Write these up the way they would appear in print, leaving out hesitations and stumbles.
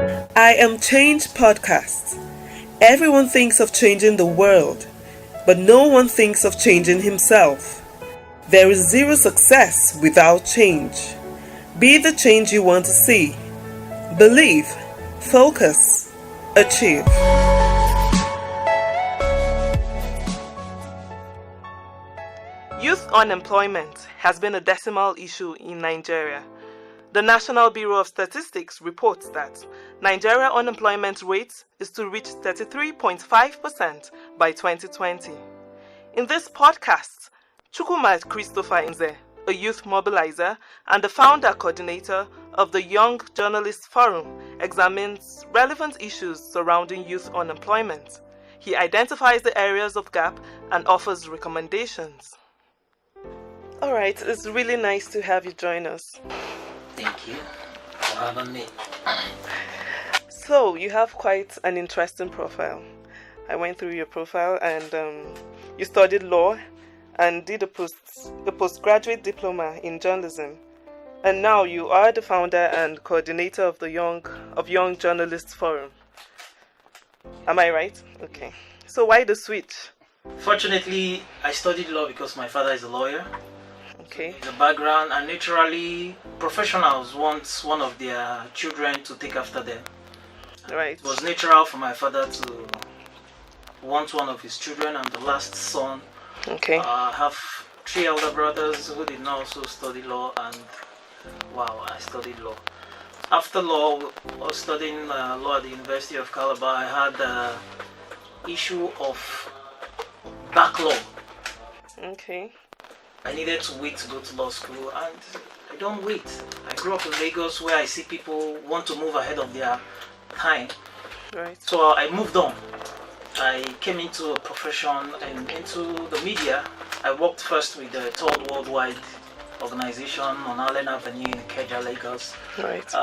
I Am Change podcast. Everyone thinks of changing the world, but no one thinks of changing himself. There is zero success without change. Be the change you want to see. Believe, focus, achieve. Youth unemployment has been a decimal issue in Nigeria. The National Bureau of Statistics reports that Nigeria unemployment rate is to reach 33.5% by 2020. In this podcast, Chukwuma Christopher Nzeh, a youth mobilizer and the founder-coordinator of the Young Journalists Forum, examines relevant issues surrounding youth unemployment. He identifies the areas of gap and offers recommendations. Alright, it's really nice to have you join us. Thank you for having me. So, you have quite an interesting profile. I went through your profile and you studied law and did a postgraduate diploma in journalism. And now you are the founder and coordinator of the Young Journalists Forum. Am I right? Okay. So why the switch? Fortunately, I studied law because my father is a lawyer. Okay. The background, and naturally, professionals want one of their children to take after them. Right. It was natural for my father to want one of his children. I'm the last son. Okay. I have 3 elder brothers who did not also study law, and wow, I studied law. After law, I was studying law at the University of Calabar. I had the issue of backlog. Okay. I needed to wait to go to law school, and I don't wait. I grew up in Lagos where I see people want to move ahead of their time. Right. So I moved on. I came into a profession and into the media. I worked first with the Third Worldwide organization on Allen Avenue in Ikeja, Lagos. Right.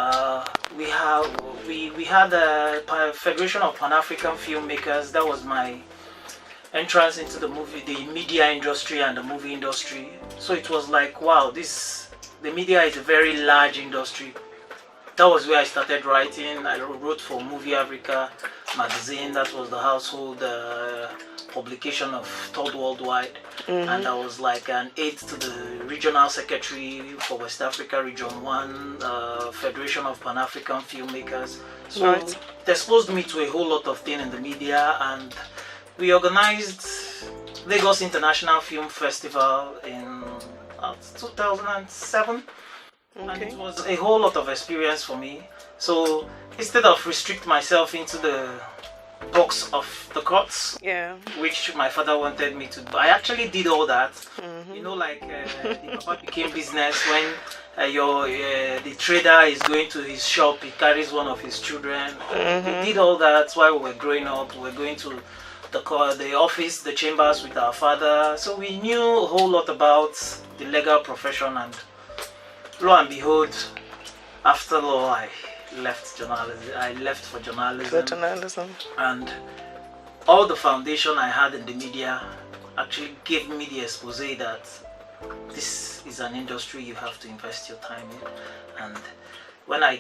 We had the Federation of Pan-African Filmmakers. That was my entrance into the media industry and the movie industry. So it was like, wow, the media is a very large industry. That was where I started writing. I wrote for Movie Africa magazine. That was the household publication of Third Worldwide. Mm-hmm. And I was like an aide to the regional secretary for West Africa Region 1, Federation of Pan-African Filmmakers. So right. it exposed me to a whole lot of things in the media, and we organized Lagos International Film Festival in 2007. Okay. And it was a whole lot of experience for me. So instead of restrict myself into the box of the courts, yeah, which my father wanted me to do, I actually did all that. Mm-hmm. You know, like the papa became business when the trader is going to his shop, he carries one of his children. Mm-hmm. We did all that while we were growing up. We were going to the office, the chambers with our father. So we knew a whole lot about the legal profession, and lo and behold, after law, I left journalism. I left for journalism. And all the foundation I had in the media actually gave me the expose that this is an industry you have to invest your time in. And when I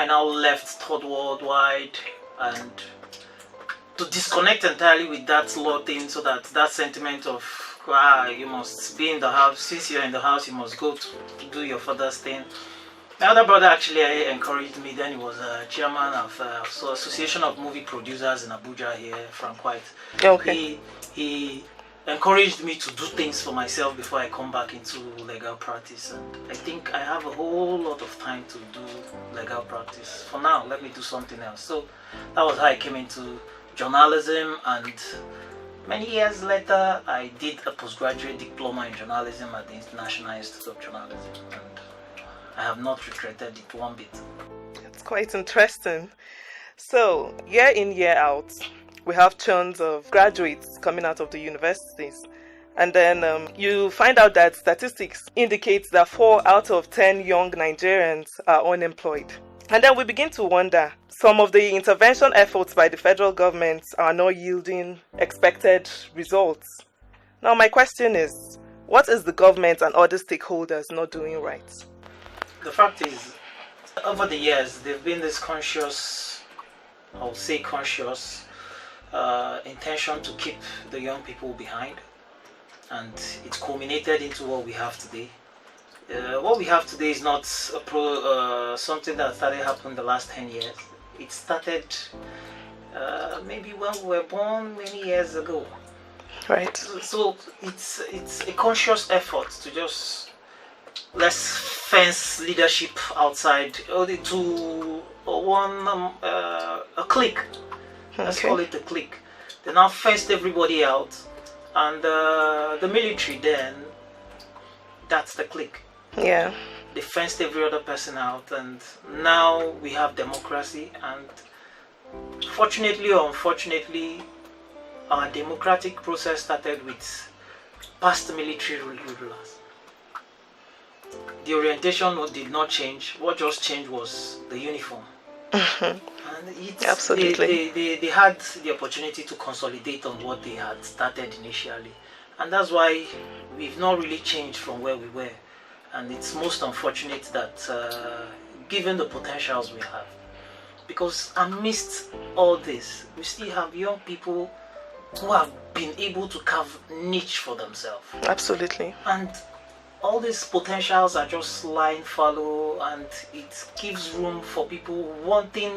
now left Third Worldwide, and to disconnect entirely with that law thing, so that sentiment of you must be in the house. Since you're in the house, you must go to do your father's thing. My other brother actually encouraged me. Then he was chairman of Association of Movie Producers in Abuja here, Frank White. Okay. He encouraged me to do things for myself before I come back into legal practice. And I think I have a whole lot of time to do legal practice. For now, let me do something else. So that was how I came into journalism, and many years later I did a postgraduate diploma in journalism at the International Institute of Journalism, and I have not regretted it one bit. It's quite interesting. So, year in, year out, we have churns of graduates coming out of the universities. And then you find out that statistics indicates that 4 out of 10 young Nigerians are unemployed. And then we begin to wonder, some of the intervention efforts by the federal government are not yielding expected results. Now my question is, what is the government and other stakeholders not doing right? The fact is, Over the years, there've been this I would say conscious intention to keep the young people behind, and it's culminated into what we have today. What we have today is not something that started happening the last 10 years. It started maybe when we were born many years ago. Right. So it's a conscious effort to just let's fence leadership outside only to a clique. Let's call it a clique. They now fenced everybody out, and the military then, that's the clique. Yeah. They fenced every other person out, and now we have democracy. And fortunately or unfortunately, our democratic process started with past military rulers. The orientation did not change. What just changed was the uniform. And Absolutely. They had the opportunity to consolidate on what they had started initially. And that's why we've not really changed from where we were. And it's most unfortunate that given the potentials we have, because amidst all this, we still have young people who have been able to carve niche for themselves. Absolutely. And all these potentials are just lying fallow, and it gives room for people wanting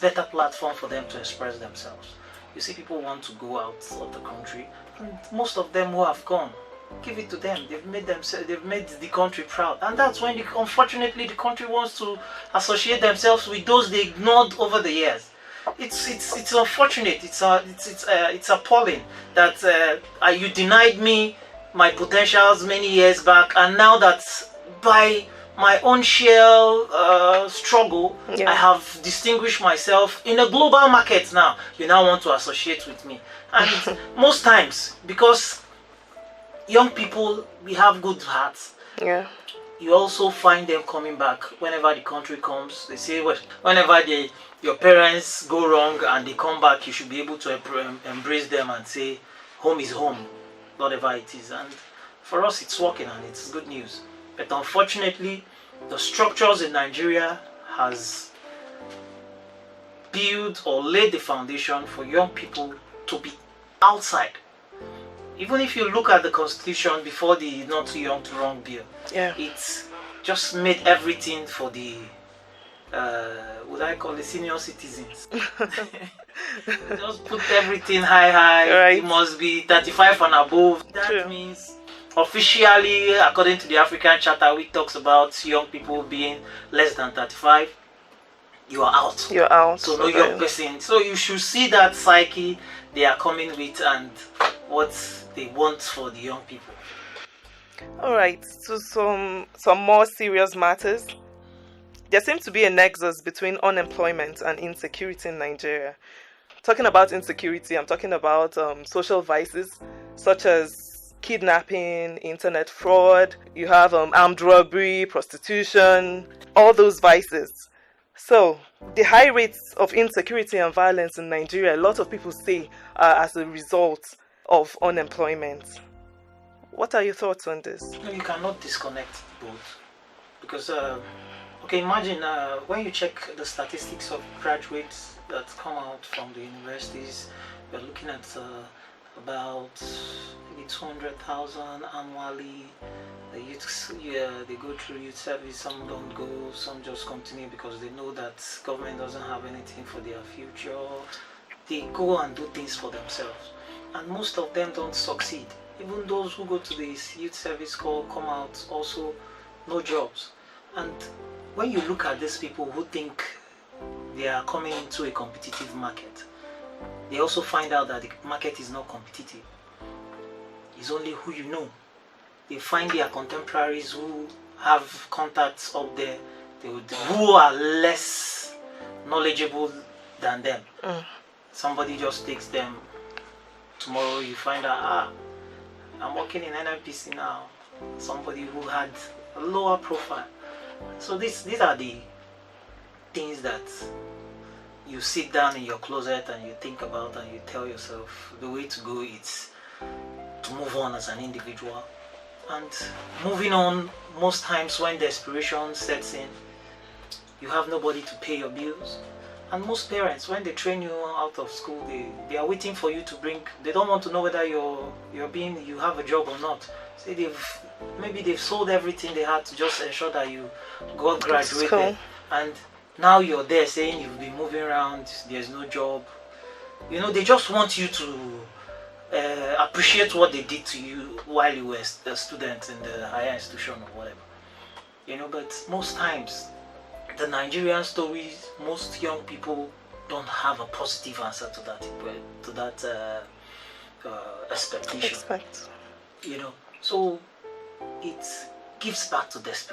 better platform for them to express themselves. You see, people want to go out of the country, and most of them who have gone, give it to them. They've made the country proud, and that's when unfortunately the country wants to associate themselves with those they ignored over the years. It's unfortunate. It's appalling that you denied me my potentials many years back, and now that by my own sheer struggle, I have distinguished myself in a global market. Now you now want to associate with me, and most times because young people, we have good hearts. Yeah. You also find them coming back whenever the country comes. They say, well, whenever your parents go wrong and they come back, you should be able to embrace them and say, home is home, whatever it is. And for us, it's working, and it's good news. But unfortunately, the structures in Nigeria has built or laid the foundation for young people to be outside. Even if you look at the constitution before the Not Too Young to Wrong bill, it's just made everything for the what I call the senior citizens. Just put everything high. Right. It must be 35 and above. That means officially, according to the African Charter, which talks about young people being less than 35, you are out. You're out. So no young person. So you should see that psyche they are coming with and what they want for the young people. All right, so some more serious matters. There seems to be a nexus between unemployment and insecurity in Nigeria. Talking about insecurity, I'm talking about social vices such as kidnapping, internet fraud, you have armed robbery, prostitution, all those vices. So, the high rates of insecurity and violence in Nigeria, a lot of people say, are as a result of unemployment. What are your thoughts on this? No, you cannot disconnect both. Because, imagine when you check the statistics of graduates that come out from the universities, we're looking at about maybe 200,000 annually. The youths, they go through youth service, some don't go, some just continue because they know that government doesn't have anything for their future. They go and do things for themselves, and most of them don't succeed. Even those who go to this youth service corps come out also no jobs. And when you look at these people who think they are coming into a competitive market, they also find out that the market is not competitive. It's only who you know. They find their contemporaries who have contacts up there, who are less knowledgeable than them. Somebody just takes them. Tomorrow you find out, I'm working in NNPC now. Somebody who had a lower profile. So these are the things that you sit down in your closet and you think about, and you tell yourself the way to go is to move on as an individual. And moving on, most times when desperation sets in, you have nobody to pay your bills. And most parents, when they train you out of school, they are waiting for you to bring. They don't want to know whether you have a job or not. Say maybe they've sold everything they had to just ensure that you got graduated. Cool. And now you're there saying you've been moving around, there's no job. You know, they just want you to appreciate what they did to you while you were a student in the higher institution or whatever. You know, but most times, the Nigerian stories, most young people don't have a positive answer to that expectation. You know, so it gives back to desperation.